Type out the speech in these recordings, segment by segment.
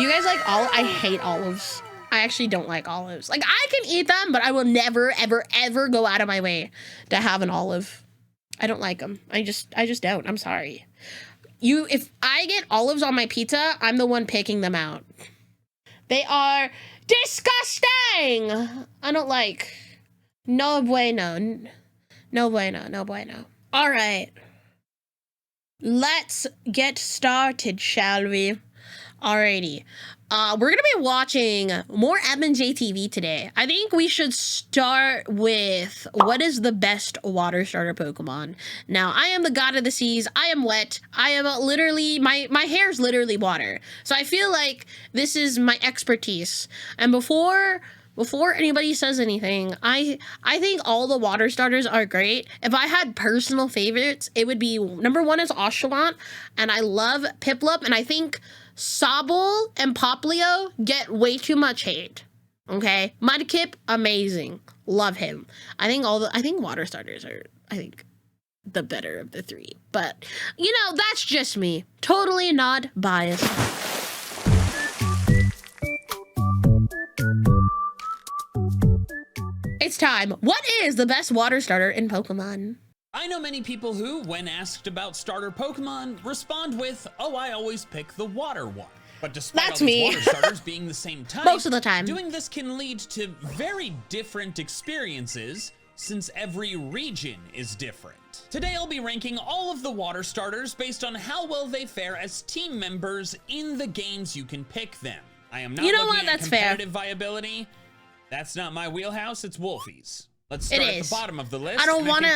You guys like olive? I hate olives. I actually don't like olives. Like, I can eat them, but I will never, ever, ever go out of my way to have an olive. I don't like them. I just don't. I'm sorry. If I get olives on my pizza, I'm the one picking them out. They are disgusting. I don't like. No bueno. No bueno. No bueno. All right. Let's get started, shall we? Alrighty. We're gonna be watching more MandJTV today. I think we should start with what is the best water starter Pokemon. Now, I am the god of the seas. I am wet. I am literally, my hair's literally water. So I feel like this is my expertise. And before anybody says anything, I think all the water starters are great. If I had personal favorites, it would be number 1 is Oshawott, and I love Piplup, and I think Sobble and Poplio get way too much hate. Okay, Mudkip, amazing, love him. I think water starters are the better of the 3. But you know, that's just me. Totally not biased. It's time. What is the best water starter in Pokemon? I know many people who, when asked about starter Pokemon, respond with, "Oh, I always pick the water one." But despite all these water starters being the same type, most of the time, doing this can lead to very different experiences since every region is different. Today I'll be ranking all of the water starters based on how well they fare as team members in the games you can pick them. I am not looking at competitive viability. That's not my wheelhouse, it's Wolfie's. Let's start at the bottom of the list. I don't want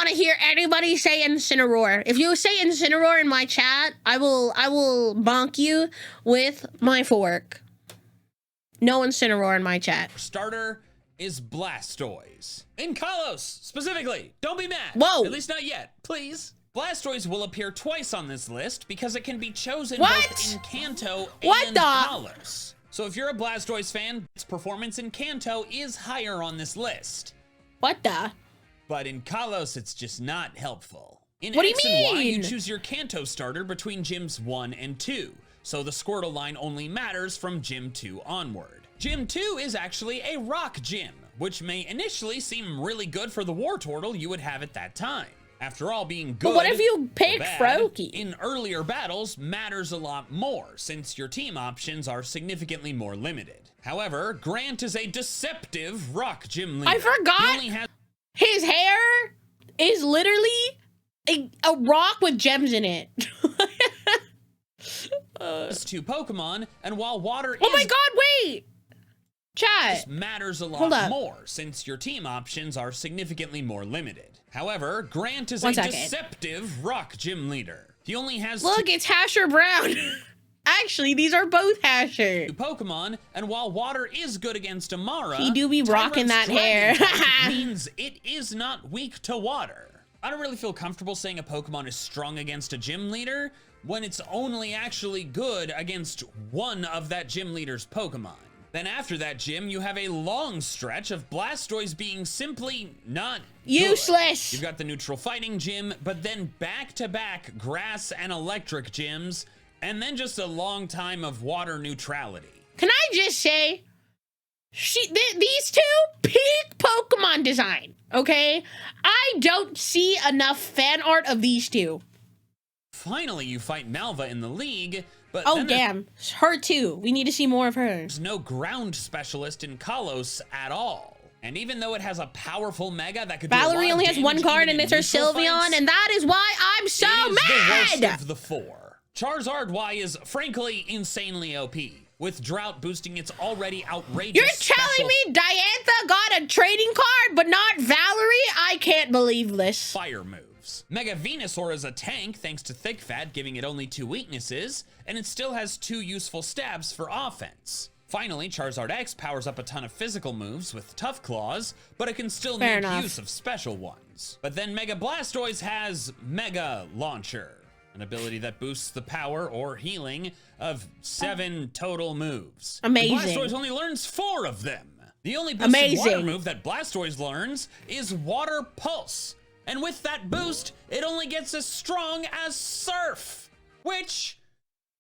to hear anybody say Incineroar. If you say Incineroar in my chat, I will bonk you with my fork. No Incineroar in my chat. Starter is Blastoise. In Kalos, specifically. Don't be mad. Whoa. At least not yet, please. Blastoise will appear twice on this list because it can be chosen both in Kanto and Kalos. So if you're a Blastoise fan, its performance in Kanto is higher on this list. What the? But in Kalos, it's just not helpful. In What do you X and Y, mean? you choose your Kanto starter between gyms 1 and 2. So the Squirtle line only matters from gym 2 onward. Gym 2 is actually a rock gym, which may initially seem really good for the Wartortle you would have at that time. After all, being good, but what if you pick Froakie? In earlier battles matters a lot more, since your team options are significantly more limited. However, Grant is a deceptive rock gym leader. I forgot his hair is literally a rock with gems in it. It's 2 Pokemon, and while water oh my god, wait! Chat. Matters a lot more, since your team options are significantly more limited. However, Grant is a deceptive rock gym leader. He only has it's Hasher Brown. Actually, these are both Hasher. 2 Pokemon, and while water is good against Amara, he do be rocking that hair. means it is not weak to water. I don't really feel comfortable saying a Pokemon is strong against a gym leader when it's only actually good against one of that gym leader's Pokemon. Then after that gym, you have a long stretch of Blastoise being simply not useless. You've got the neutral fighting gym, but then back-to-back grass and electric gyms, and then just a long time of water neutrality. Can I just say, these 2 peak Pokemon design, okay? I don't see enough fan art of these 2. Finally, you fight Malva in the league, but oh damn, her too. We need to see more of her. There's no ground specialist in Kalos at all. And even though it has a powerful Mega that could Valerie only has 1 card and it's her Sylveon, and that is why I'm so mad! The worst of the 4. Charizard Y is frankly insanely OP, with Drought boosting its already outrageous You're telling me Diantha got a trading card, but not Valerie? I can't believe this. Fire moves. Mega Venusaur is a tank thanks to Thick Fat giving it only 2 weaknesses, and it still has 2 useful stabs for offense. Finally, Charizard X powers up a ton of physical moves with Tough Claws, but it can still make use of special ones. But then Mega Blastoise has Mega Launcher, an ability that boosts the power or healing of 7 total moves. Amazing. Blastoise only learns 4 of them. The only boosted water move that Blastoise learns is Water Pulse. And with that boost, it only gets as strong as Surf, which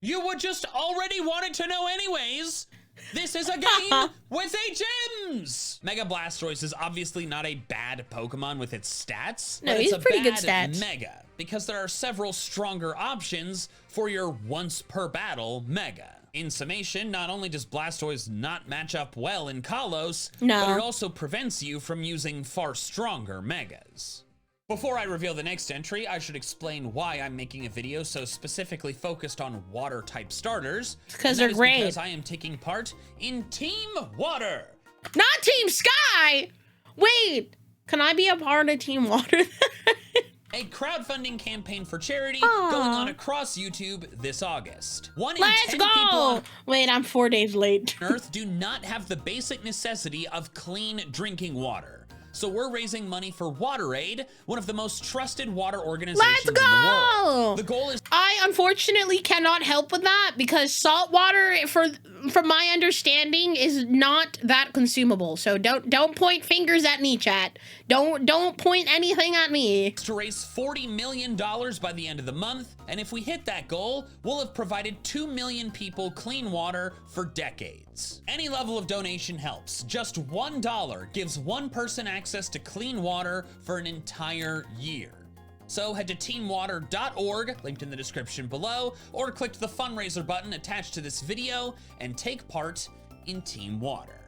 You would just already wanted to know anyways. This is a game with 8 gyms! Mega Blastoise is obviously not a bad Pokemon with its stats. No, but he's it's a pretty good bad stats. Mega, because there are several stronger options for your once per battle Mega. In summation, not only does Blastoise not match up well in Kalos, No. but it also prevents you from using far stronger Megas. Before I reveal the next entry, I should explain why I'm making a video so specifically focused on water-type starters. Because And that they're is great. Because I am taking part in Team Water. Not Team Sky! Wait, can I be a part of Team Water? A crowdfunding campaign for charity Aw. going on across YouTube this August. One in Let's 10 go! people on Wait, I'm 4 days late. Earth do not have the basic necessity of clean drinking water. So we're raising money for WaterAid, one of the most trusted water organizations Let's in the go! world. The goal is I unfortunately cannot help with that because salt water, from my understanding, is not that consumable. So don't point fingers at me, chat. Don't point anything at me. to raise $40 million by the end of the month, and if we hit that goal, we'll have provided 2 million people clean water for decades. Any level of donation helps. Just $1 gives one person access to clean water for an entire year. So head to teamwater.org, linked in the description below, or click the fundraiser button attached to this video and take part in Team Water.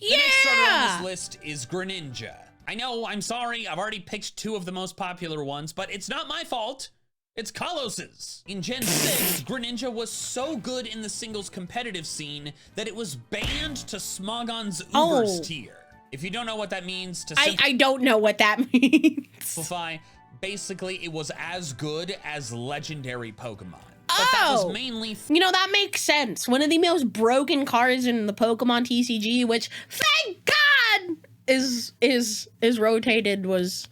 The next starter on Yeah! this list is Greninja. I know, I'm sorry, I've already picked 2 of the most popular ones, but it's not my fault. It's Kalos's. In Gen 6, Greninja was so good in the singles competitive scene that it was banned to Smogon's Ubers Oh. tier. If you don't know what that means, to I don't know what that means. simplify, basically it was as good as legendary Pokemon. But that Oh. was mainly You know, that makes sense. One of the most broken cards in the Pokemon TCG, which thank God is rotated, was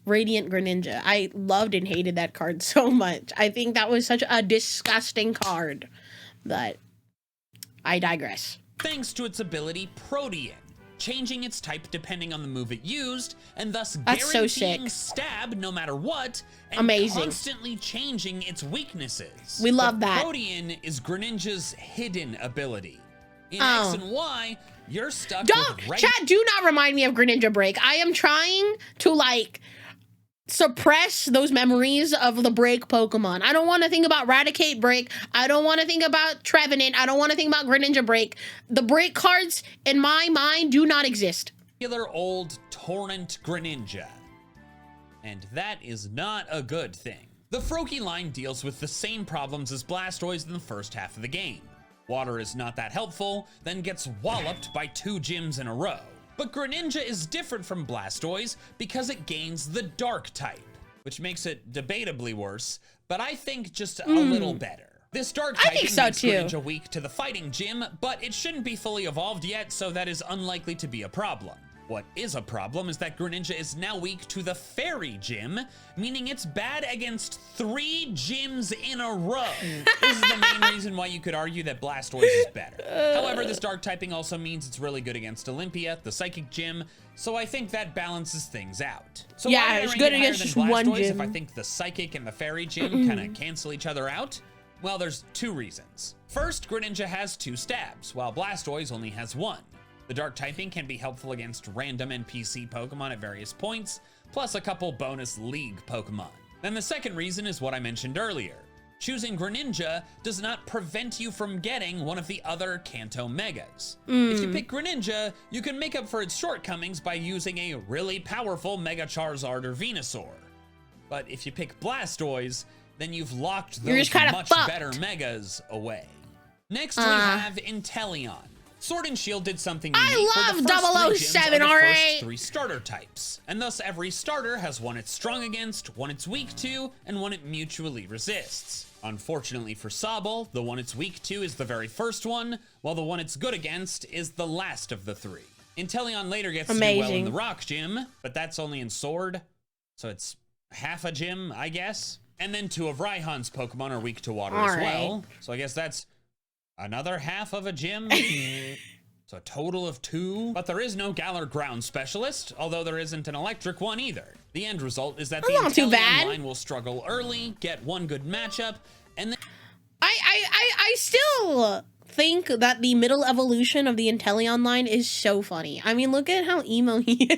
Radiant Greninja. I loved and hated that card so much. I think that was such a disgusting card. But I digress. thanks to its ability Protean, changing its type depending on the move it used, and thus That's so guaranteeing sick. stab no matter what, and Amazing. constantly changing its weaknesses. We love But that. Protean is Greninja's hidden ability. In Oh. X and Y, you're stuck Don't, with chat, do not remind me of Greninja Break. I am trying to, like, suppress those memories of the Break Pokemon. I don't want to think about Raticate Break. I don't want to think about Trevenant. I don't want to think about Greninja Break. The Break cards, in my mind, do not exist. regular old Torrent Greninja. And that is not a good thing. The Froakie line deals with the same problems as Blastoise in the first half of the game. Water is not that helpful, then gets walloped by 2 gyms in a row. But Greninja is different from Blastoise because it gains the Dark type, which makes it debatably worse, but I think just a little better. This Dark I type think so, makes too. Greninja weak to the fighting gym, but it shouldn't be fully evolved yet, so that is unlikely to be a problem. What is a problem is that Greninja is now weak to the Fairy Gym, meaning it's bad against 3 gyms in a row. This is the main reason why you could argue that Blastoise is better. However, this Dark typing also means it's really good against Olympia, the Psychic Gym, so I think that balances things out. So Yeah, why did I it's rank good it higher against than just one Blastoise gym. if I think the Psychic and the Fairy Gym kind of cancel each other out? Well, there's 2 reasons. First, Greninja has 2 stabs, while Blastoise only has 1. The Dark typing can be helpful against random NPC Pokemon at various points, plus a couple bonus League Pokemon. Then the second reason is what I mentioned earlier. Choosing Greninja does not prevent you from getting one of the other Kanto Megas. If you pick Greninja, you can make up for its shortcomings by using a really powerful Mega Charizard or Venusaur. But if you pick Blastoise, then you've locked You're those just kinda much fucked. better Megas away. Next, we have Inteleon. Sword and Shield did something unique. I where the love first 3 gyms 007, are the alright? first 3 starter types, and thus every starter has one it's strong against, one it's weak to, and one it mutually resists. Unfortunately for Sobble, the one it's weak to is the very first one, while the one it's good against is the last of the 3. Inteleon later gets to do well in Amazing. the Rock Gym, but that's only in Sword, so it's half a gym, I guess. And then 2 of Raihan's Pokemon are weak to water as Alright. well, so I guess that's another half of a gym. So a total of 2. But there is no Galar Ground Specialist, although there isn't an electric one either. The end result is that the That's not too Inteleon bad. line will struggle early, get one good matchup, and then I I still think that the middle evolution of the Inteleon line is so funny. I mean, look at how emo he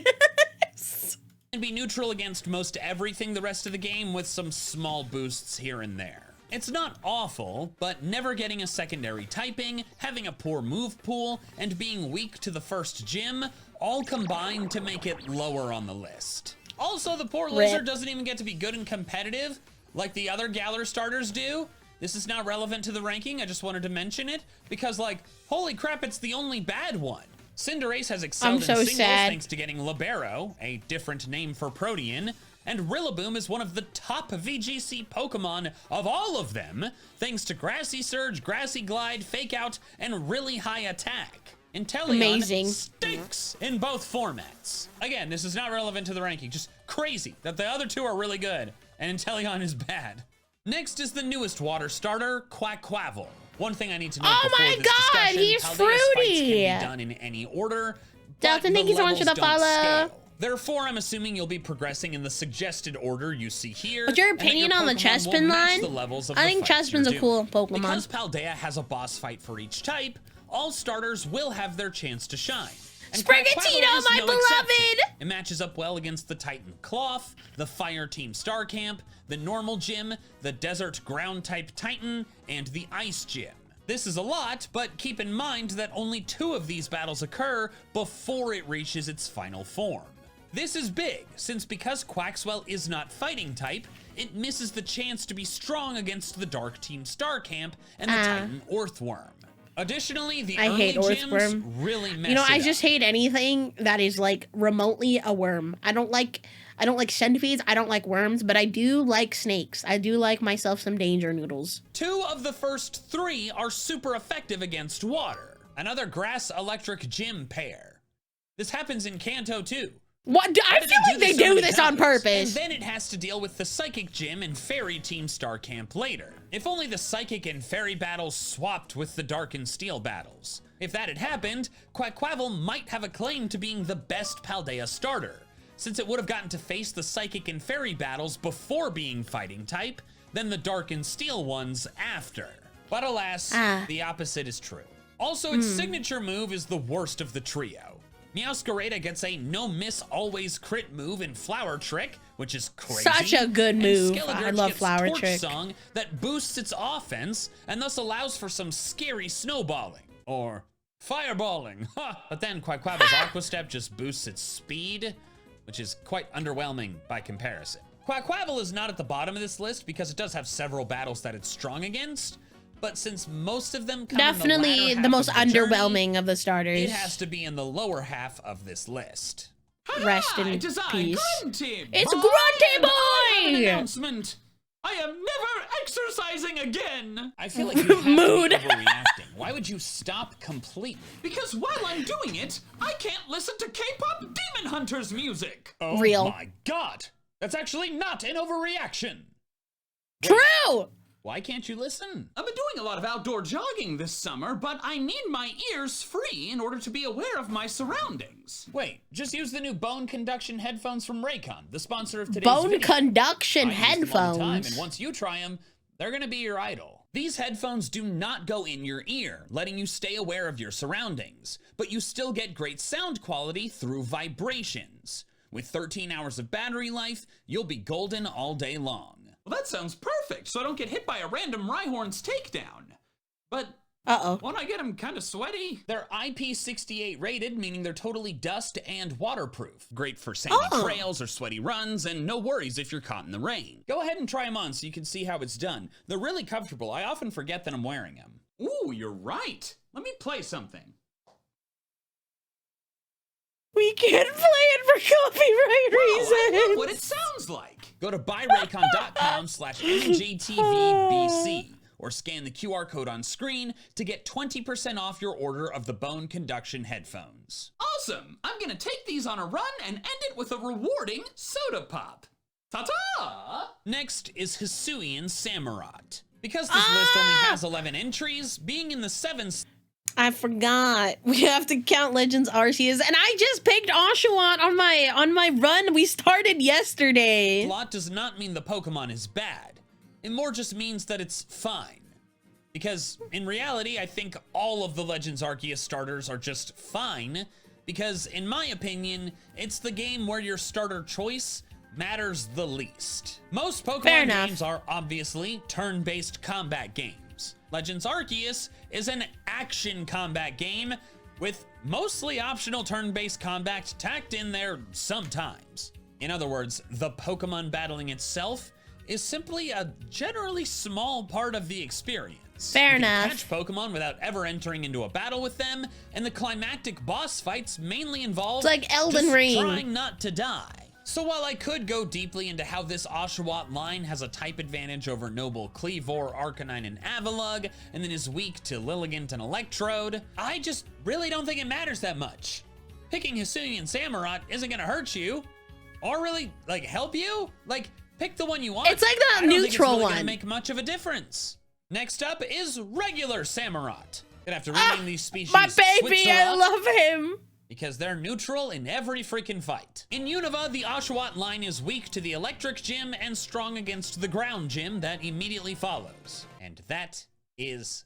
is. And be neutral against most everything the rest of the game with some small boosts here and there. It's not awful, but never getting a secondary typing, having a poor move pool, and being weak to the first gym all combine to make it lower on the list. Also, the poor lizard doesn't even get to be good and competitive like the other Galar starters do. This is not relevant to the ranking, I just wanted to mention it, because like, holy crap, it's the only bad one. Cinderace has excelled in singles thanks to getting Libero, a different name for Protean, and Rillaboom is one of the top VGC Pokemon of all of them, thanks to Grassy Surge, Grassy Glide, Fake Out, and really high attack. Inteleon stinks in both formats. Again, this is not relevant to the ranking, just crazy that the other two are really good, and Inteleon is bad. Next is the newest water starter, Quaquaval. One thing I need to note before this discussion, he's Paldea's fruity. fights can be done in any order, Dalton, thank you so much for the follow. Therefore, I'm assuming you'll be progressing in the suggested order you see here. What's your opinion on the Chespin line? I think Chespin's a cool Pokemon. Because Paldea has a boss fight for each type, all starters will have their chance to shine. Sprigatito, my beloved! It matches up well against the Titan Cloth, the Fire Team Star Camp, the Normal Gym, the Desert Ground type Titan, and the Ice Gym. This is a lot, but keep in mind that only 2 of these battles occur before it reaches its final form. This is big, since because Quaxwell is not fighting type, it misses the chance to be strong against the Dark Team Star Camp and the Titan Earthworm. Additionally, the early gyms really mess it up. I just hate anything that is like remotely a worm. I don't like centipedes, I don't like worms, but I do like snakes. I do like myself some danger noodles. 2 of the first 3 are super effective against water. Another grass electric gym pair. This happens in Kanto too. What? I feel like they do this on purpose. And then it has to deal with the Psychic Gym and Fairy Team Star Camp later. If only the Psychic and Fairy battles swapped with the Dark and Steel battles. If that had happened, Quaquaval might have a claim to being the best Paldea starter, since it would have gotten to face the Psychic and Fairy battles before being fighting type, then the Dark and Steel ones after. But alas, the opposite is true. Also, its signature move is the worst of the trio. Meowscarada gets a no-miss, always crit move in Flower Trick, which is crazy. Such a good move. I love Flower Torch Trick. Song that boosts its offense and thus allows for some scary snowballing. Or fireballing. But then Quaquaval's Aqua Step just boosts its speed, which is quite underwhelming by comparison. Quaquaval is not at the bottom of this list because it does have several battles that it's strong against, but since most of them come definitely in the most underwhelming of the starters, it has to be in the lower half of this list. Rest in peace. Grunty It's Grunty Boy! Announcement. I am never exercising again. I feel like you have Mood. to be overreacting. Why would you stop completely? Because while I'm doing it, I can't listen to K-pop Demon Hunters music. Oh Real. my god. That's actually not an overreaction. True! Why can't you listen? I've been doing a lot of outdoor jogging this summer, but I need my ears free in order to be aware of my surroundings. Wait, just use the new bone conduction headphones from Raycon, the sponsor of today's Bone video. conduction I use them all the time, headphones. and once you try them, they're gonna be your idol. These headphones do not go in your ear, letting you stay aware of your surroundings, but you still get great sound quality through vibrations. With 13 hours of battery life, you'll be golden all day long. Well, that sounds perfect, so I don't get hit by a random Rhyhorn's takedown. But won't I get them kind of sweaty? They're IP68 rated, meaning they're totally dust and waterproof. Great for sandy trails or sweaty runs, and no worries if you're caught in the rain. Go ahead and try them on so you can see how it's done. They're really comfortable. I often forget that I'm wearing them. Ooh, you're right. Let me play something. We can't play it for copyright reasons. I love what it sounds like. Go to buyraycon.com/MandJTVBC or scan the QR code on screen to get 20% off your order of the bone conduction headphones. Awesome! I'm gonna take these on a run and end it with a rewarding soda pop. Ta-ta! Next is Hisuian Samurott. Because this list only has 11 entries, being in the 7th... I forgot. We have to count Legends Arceus, and I just picked Oshawott on my run. We started yesterday. Slot does not mean the Pokemon is bad. It more just means that it's fine. Because in reality, I think all of the Legends Arceus starters are just fine, because in my opinion, it's the game where your starter choice matters the least. Most Pokemon games are obviously turn-based combat games. Legends Arceus is an action combat game with mostly optional turn-based combat tacked in there sometimes. In other words, the Pokemon battling itself is simply a generally small part of the experience. Fair enough. Catch Pokemon without ever entering into a battle with them, and the climactic boss fights mainly involve like Elden Ring. Trying not to die. So while I could go deeply into how this Oshawott line has a type advantage over Noble Cleavor, Arcanine, and Avalugg, and then is weak to Lilligant and Electrode, I just really don't think it matters that much. Picking Hisuian Samurott isn't gonna hurt you, or really, like, help you. Like, pick the one you want. It's like the I don't think it's neutral really one. gonna make much of a difference. Next up is regular Samurott. Gonna have to rename these species. My baby, I Switzerott, love him. because they're neutral in every freaking fight. In Unova, the Oshawott line is weak to the electric gym and strong against the ground gym that immediately follows. And that is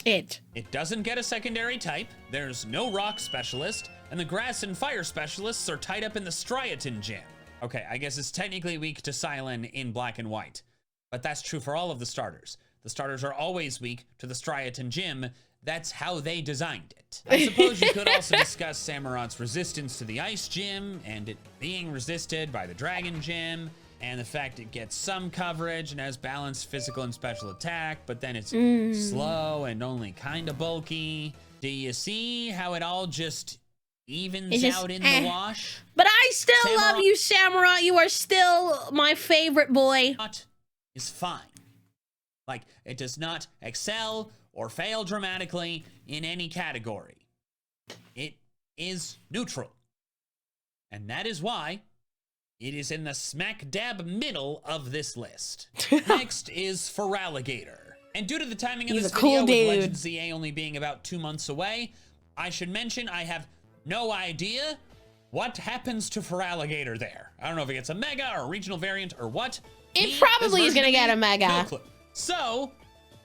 it. It doesn't get a secondary type, there's no rock specialist, and the grass and fire specialists are tied up in the Striaton gym. Okay, I guess it's technically weak to Silent in black and white, but that's true for all of the starters. The starters are always weak to the Striaton gym. That's how they designed it. I suppose you could also discuss Samurott's resistance to the Ice Gym, and it being resisted by the Dragon Gym, and the fact it gets some coverage and has balanced physical and special attack, but then it's slow and only kind of bulky. Do you see how it all just evens out in the wash? But I still love you, Samurott. You are still my favorite boy. Is fine. Like, it does not excel or fail dramatically in any category. It is neutral. And that is why it is in the smack dab middle of this list. Next is Feraligatr. And due to the timing of this video, with Legends ZA only being about 2 months away, I should mention I have no idea what happens to Feraligatr there. I don't know if it gets a Mega or a regional variant or what. It probably is gonna get a Mega. No clue. So,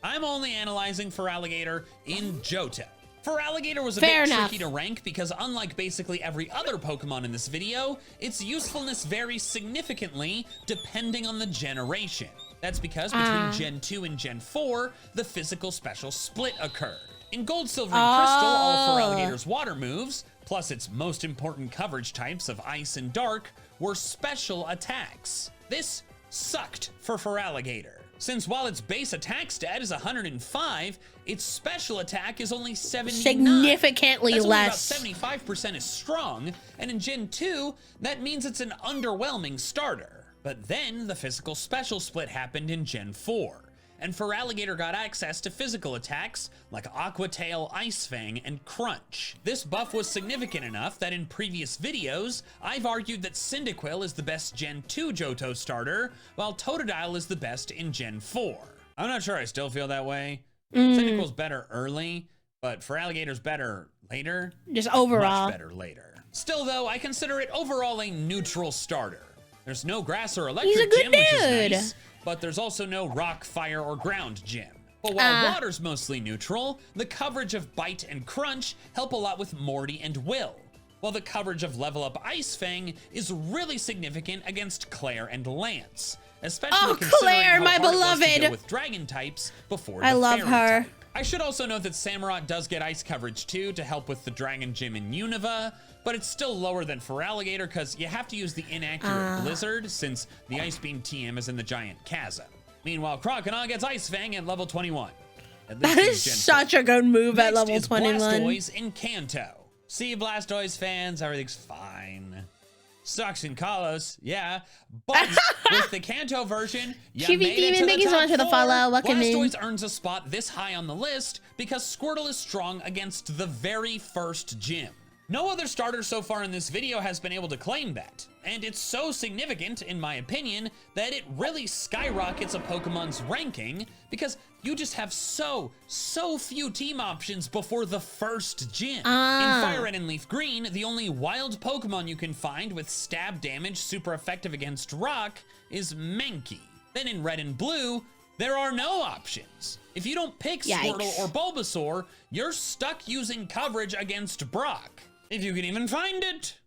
I'm only analyzing Feraligatr in Johto. Feraligatr was a bit tricky to rank because unlike basically every other Pokemon in this video, its usefulness varies significantly depending on the generation. That's because between Gen 2 and Gen 4, the physical special split occurred. In Gold, Silver, and Crystal, all of Feraligatr's water moves, plus its most important coverage types of Ice and Dark, were special attacks. This sucked for Feraligatr, since while its base attack stat is 105, its special attack is only 79. Significantly less. About 75% is strong, and in Gen 2, that means it's an underwhelming starter. But then the physical special split happened in Gen 4, and Feraligatr got access to physical attacks like Aqua Tail, Ice Fang, and Crunch. This buff was significant enough that in previous videos, I've argued that Cyndaquil is the best Gen 2 Johto starter, while Totodile is the best in Gen 4. I'm not sure I still feel that way. Cyndaquil's better early, but Feraligatr's better later. Just overall. Much better later. Still though, I consider it overall a neutral starter. There's no grass or electric gym, which is nice, but there's also no rock, fire, or ground gym. But while water's mostly neutral, the coverage of Bite and Crunch help a lot with Morty and Will, while the coverage of Level Up Ice Fang is really significant against Claire and Lance, especially considering Claire, how my hard it was to beloved. deal with dragon types before the I love fairy her. type. I should also note that Samurott does get ice coverage too to help with the Dragon Gym in Unova, but it's still lower than Feraligatr because you have to use the inaccurate Blizzard since the Ice Beam TM is in the Giant Chasm. Meanwhile, Crocodile gets Ice Fang at level 21. That is such a good move at level 21. Blastoise in Kanto. See, Blastoise fans, everything's fine. Sucks in Kalos, yeah, but with the Kanto version, you made it to thank you so much for the follow. Welcome in. Blastoise earns a spot this high on the list because Squirtle is strong against the very first gym. No other starter so far in this video has been able to claim that, and it's so significant, in my opinion, that it really skyrockets a Pokemon's ranking because you just have so few team options before the first gym. In Fire Red and Leaf Green, the only wild Pokemon you can find with stab damage super effective against rock is Mankey. Then in Red and Blue, There are no options. If you don't pick Squirtle or Bulbasaur, you're stuck using coverage against Brock. If you can even find it.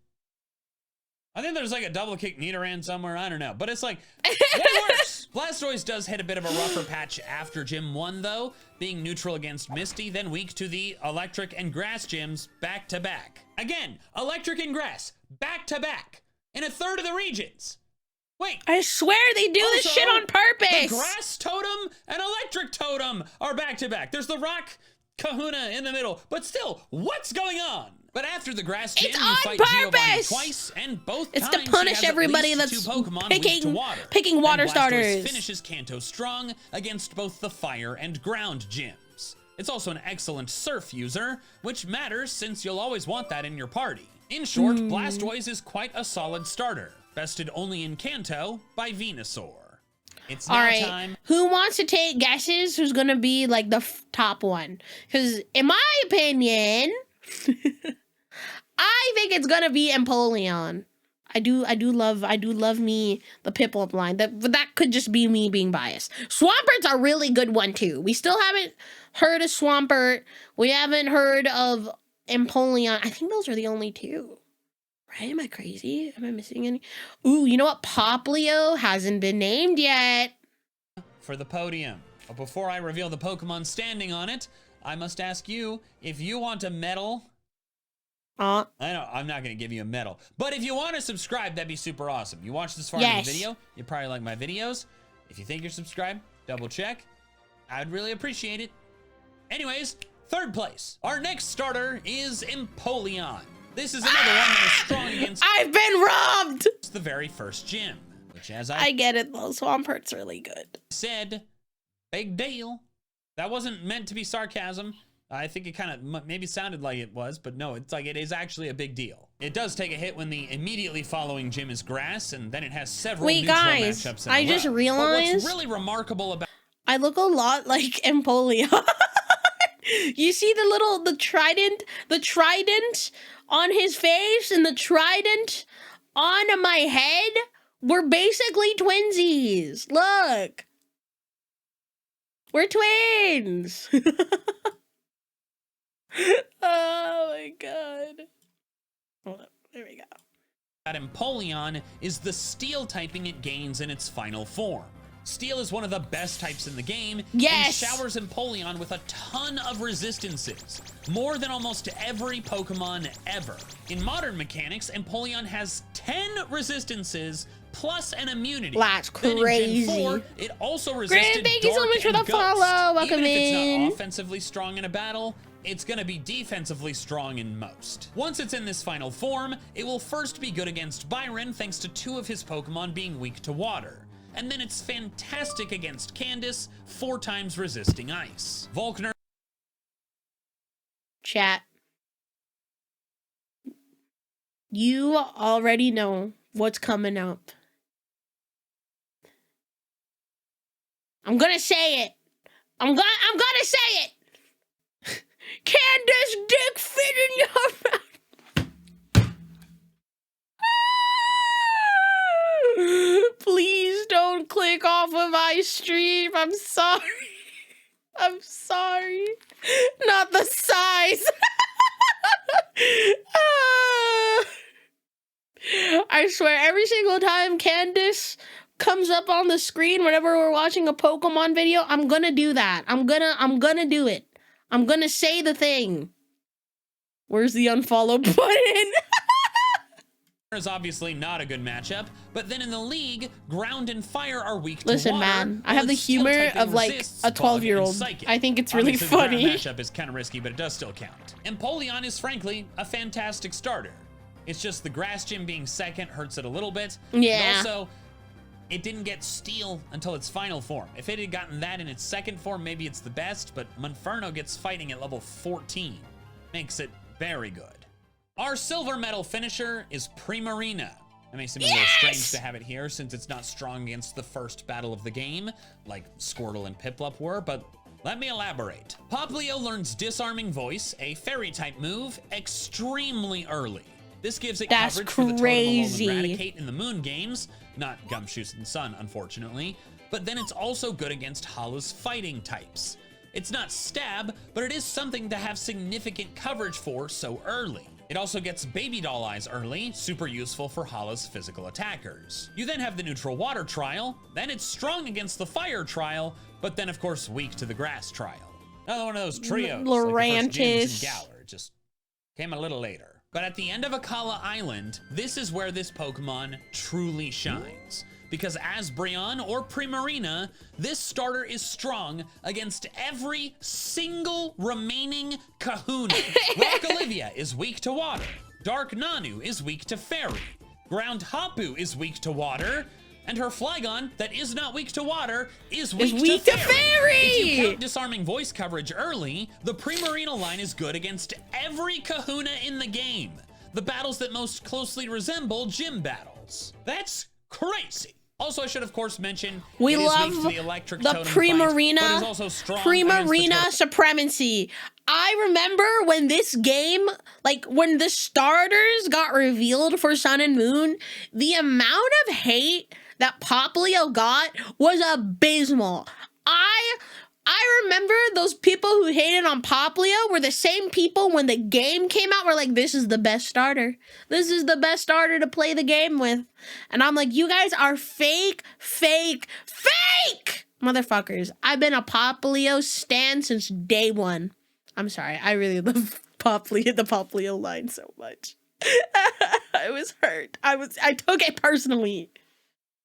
I think there's like a double kick Nidoran somewhere, I don't know. But it's like, what works? Blastoise does hit a bit of a rougher patch after Gym 1 though, being neutral against Misty, then weak to the Electric and Grass gyms back to back. Again, Electric and Grass, back to back, in a third of the regions. Wait. I swear they do this shit on purpose. The Grass Totem and Electric Totem are back to back. There's the Rock Kahuna in the middle, but still, what's going on? But after the Grass Gym, you fight Giovanni twice, and both times to punish everybody that's two Pokemon picking water and starters. Blastoise finishes Kanto strong against both the Fire and Ground gyms. It's also an excellent Surf user, which matters since you'll always want that in your party. In short, Blastoise is quite a solid starter, bested only in Kanto by Venusaur. It's now time. Who wants to take guesses who's gonna be like the top one? Because in my opinion, I think it's gonna be Empoleon. I do love me the Piplup line. But that could just be me being biased. Swampert's a really good one too. We still haven't heard of Swampert. We haven't heard of Empoleon. I think those are the only two. Right? Am I crazy? Am I missing any? Ooh, you know what? Poplio hasn't been named yet. For the podium. But before I reveal the Pokemon standing on it, I must ask you if you want a medal. I know, I'm not going to give you a medal. But if you want to subscribe, that'd be super awesome. You watch this far in the video, you probably like my videos. If you think you're subscribed, double check. I'd really appreciate it. Anyways, third place. Our next starter is Empoleon. This is another one that is strong against... I've been robbed! It's the very first gym, which as I get it though, Swampert's really good. Said, big deal. That wasn't meant to be sarcasm. I think it kind of maybe sounded like it was, but no, it's like it is actually a big deal. It does take a hit when the immediately following gym is grass, and then it has several neutral matchups in a row. I just realized... But what's really remarkable about... I look a lot like Empoleon. You see the trident on his face and the trident on my head? We're basically twinsies. Look. We're twins. Oh my god. Hold up. There we go. That Empoleon is the steel typing it gains in its final form. Steel is one of the best types in the game, and showers Empoleon with a ton of resistances, more than almost every Pokemon ever. In modern mechanics, Empoleon has 10 resistances plus an immunity. That's crazy. Then in Gen 4, it also resisted thank you so much for the Ghost. follow. Welcome Even if it's in. not offensively strong in a battle, it's gonna be defensively strong in most. Once it's in this final form, it will first be good against Byron thanks to 2 of his Pokemon being weak to water. And then it's fantastic against Candace, 4 times resisting ice. Volkner. Chat. You already know what's coming up. I'm gonna say it. I'm gonna say it. Candace dick fit in your mouth. Please don't click off of my stream. I'm sorry. I'm sorry. Not the size. I swear, every single time Candace comes up on the screen whenever we're watching a Pokemon video, I'm gonna do that. I'm gonna do it. I'm gonna say the thing. Where's the unfollow button? Is obviously not a good matchup, but then in the league, Ground and Fire are weak to Listen, water. Man, I have the humor of like a 12-year-old. I think it's really funny. The matchup is kind of risky, but it does still count. Empoleon is frankly a fantastic starter. It's just the Grass Gym being second hurts it a little bit. Yeah. And also, it didn't get Steel until its final form. If it had gotten that in its second form, maybe it's the best, but Monferno gets fighting at level 14. Makes it very good. Our silver medal finisher is Primarina. It may seem a little strange to have it here since it's not strong against the first battle of the game, like Squirtle and Piplup were, but let me elaborate. Poplio learns Disarming Voice, a fairy-type move, extremely early. This gives it coverage for the Totem Eradicate in the Moon games, not Gumshoos and Sun, unfortunately. but then it's also good against Hala's fighting types. It's not stab, but it is something to have significant coverage for so early. It also gets Baby Doll Eyes early, super useful for Hala's physical attackers. You then have the neutral water trial, then it's strong against the fire trial, but then of course weak to the grass trial. Another one of those trios, like the first gyms in Galar, just came a little later. But at the end of Akala Island, this is where this Pokemon truly shines. Because as Brionne or Primarina, this starter is strong against every single remaining kahuna. Rock Olivia is weak to water. Dark Nanu is weak to fairy. Ground Hapu is weak to water. And her Flygon, that is not weak to water, is weak to fairy. If you count disarming voice coverage early, the Primarina line is good against every kahuna in the game. The battles that most closely resemble gym battles. That's crazy. Also, I should of course mention we love the Primarina supremacy. I remember when this game, like when the starters got revealed for Sun and Moon, the amount of hate that Popplio got was abysmal. I remember those people who hated on Popplio were the same people when the game came out were like, this is the best starter. This is the best starter to play the game with. And I'm like, you guys are fake motherfuckers. I've been a Popplio stan since day one. I'm sorry. I really love Popplio, the Popplio line so much. I was hurt. I took it personally.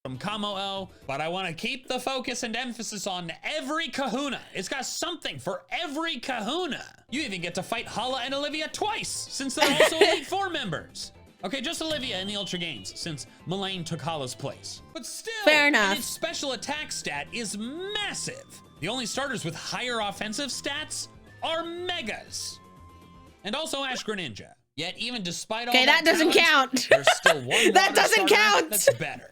From Kamo-O, but I want to keep the focus and emphasis on every kahuna. It's got something for every kahuna. You even get to fight Hala and Olivia twice, since they're also Elite Four members. Okay, just Olivia in the Ultra Games, since Mullane took Hala's place. But still, fair enough. Its special attack stat is massive. The only starters with higher offensive stats are Megas. And also Ash Greninja. Yet even despite all that doesn't count. There's still one that doesn't count. That's better.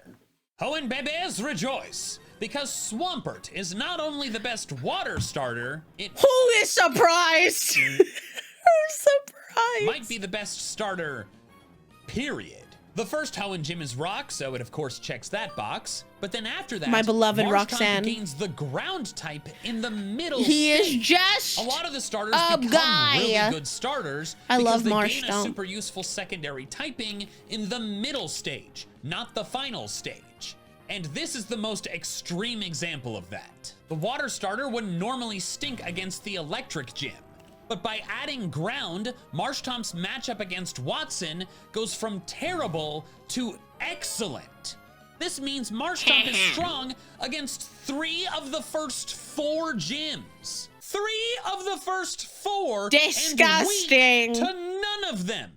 Hoenn Bebes rejoice, because Swampert is not only the best water starter, it Who is surprised? Who's surprised? Might be the best starter, period. The first Hoenn gym is Rock, so it of course checks that box. But then after that, my beloved Roxanne gains the ground type in the middle He stage. Is just a lot of the starters become really good starters because they gain a super useful secondary typing in the middle stage, not the final stage. And this is the most extreme example of that. The water starter would normally stink against the electric gym. But by adding ground, Marshtomp's matchup against Watson goes from terrible to excellent. This means Marshtomp is strong against 3 of the first 4 gyms. 3 of the first 4 Disgusting. And weak to none of them.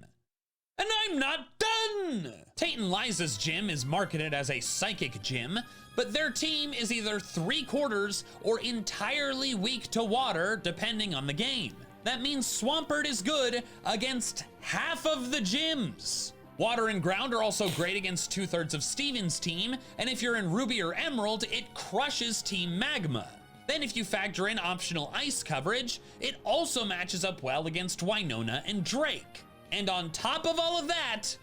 And I'm not done! Tate and Liza's gym is marketed as a psychic gym, but their team is either 3/4 or entirely weak to water, depending on the game. That means Swampert is good against half of the gyms. Water and ground are also great against 2/3 of Steven's team, and if you're in Ruby or Emerald, it crushes Team Magma. Then if you factor in optional ice coverage, it also matches up well against Winona and Drake. And on top of all of that,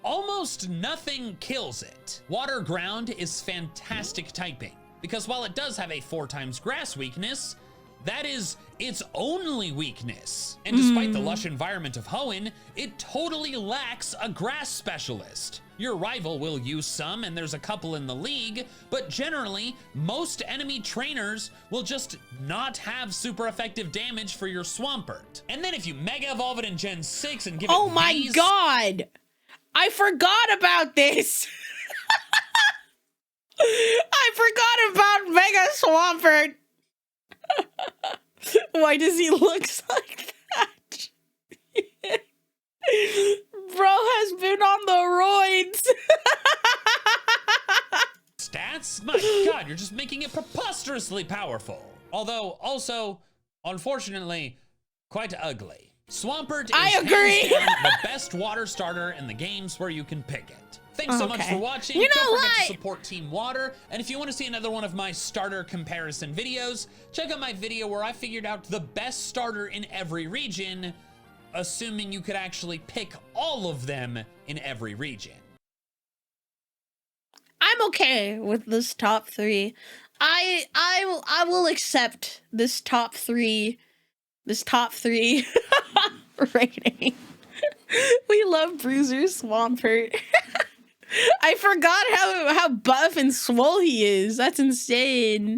almost nothing kills it. Water ground is fantastic typing, because while it does have a 4x grass weakness, that is its only weakness. And despite the lush environment of Hoenn, it totally lacks a grass specialist. Your rival will use some, and there's a couple in the league, but generally, most enemy trainers will just not have super effective damage for your Swampert. And then if you Mega Evolve it in Gen 6 and give it Oh my god! I forgot about this! I forgot about Mega Swampert! Why does he look like that? Bro has been on the roids. Stats? My god, you're just making it preposterously powerful. Although, also, unfortunately, quite ugly. Swampert is hands down the best water starter in the games where you can pick it. Thanks so much for watching. Don't forget to support Team Water. And if you want to see another one of my starter comparison videos, check out my video where I figured out the best starter in every region, assuming you could actually pick all of them in every region. I'm okay with this top 3. I will accept this top 3 rating. We love Bruiser Swampert. I forgot how buff and swole he is. That's insane.